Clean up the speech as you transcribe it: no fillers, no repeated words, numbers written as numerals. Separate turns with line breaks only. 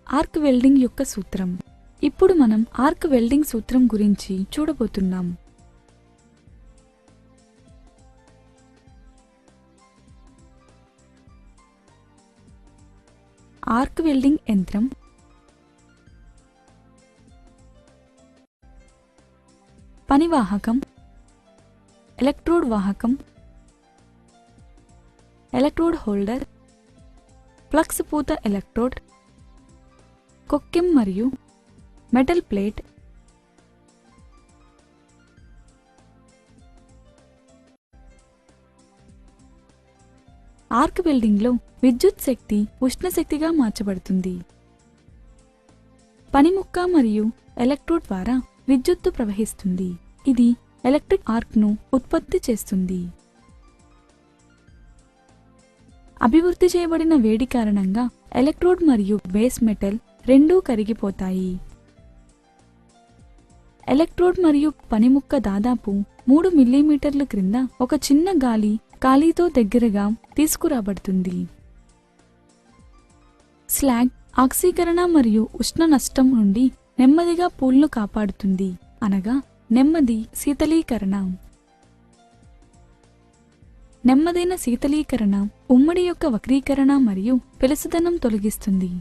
Arc welding యొక్క సూత్రం. ఇప్పుడు మనం ఆర్క్ వెల్డింగ్ సూత్రం గురించి చూడబోతున్నాం. ఆర్క్ వెల్డింగ్ యంత్రం పని వాహకం, ఎలక్ట్రోడ్ వాహకం, ఎలక్ట్రోడ్ హోల్డర్, ఫ్లక్స్ పూత ఎలక్ట్రోడ్, కొక్కెం మరియు మెటల్ ప్లేట్, ఆర్క్ వెల్డింగ్లో విద్యుత్ శక్తి ఉష్ణ శక్తిగా మార్చబడుతుంది. పనిముక్క మరియు ఎలక్ట్రోడ్ ద్వారా విద్యుత్తు ప్రవహిస్తుంది. ఇది ఎలక్ట్రిక్ ఆర్క్ను ఉత్పత్తి చేస్తుంది. అభివృద్ధి చేయబడిన వేడి కారణంగా ఎలక్ట్రోడ్ మరియు బేస్ మెటల్ రెండూ కరిగిపోతాయి. ఎలక్ట్రోడ్ మరియు పనిముక్క దాదాపు 3 మిల్లీమీటర్ల క్రింద ఒక చిన్న గాలి ఖాళీతో దగ్గరగా తీసుకురాబడుతుంది. స్లాగ్ ఆక్సీకరణ మరియు ఉష్ణ నష్టం నుండి నెమ్మదిగా పూల్ను కాపాడుతుంది, అనగా నెమ్మది శీతలీకరణ. నెమ్మదైన శీతలీకరణ ఉమ్మడి యొక్క వక్రీకరణ మరియు పెలుసుదనం తొలగిస్తుంది.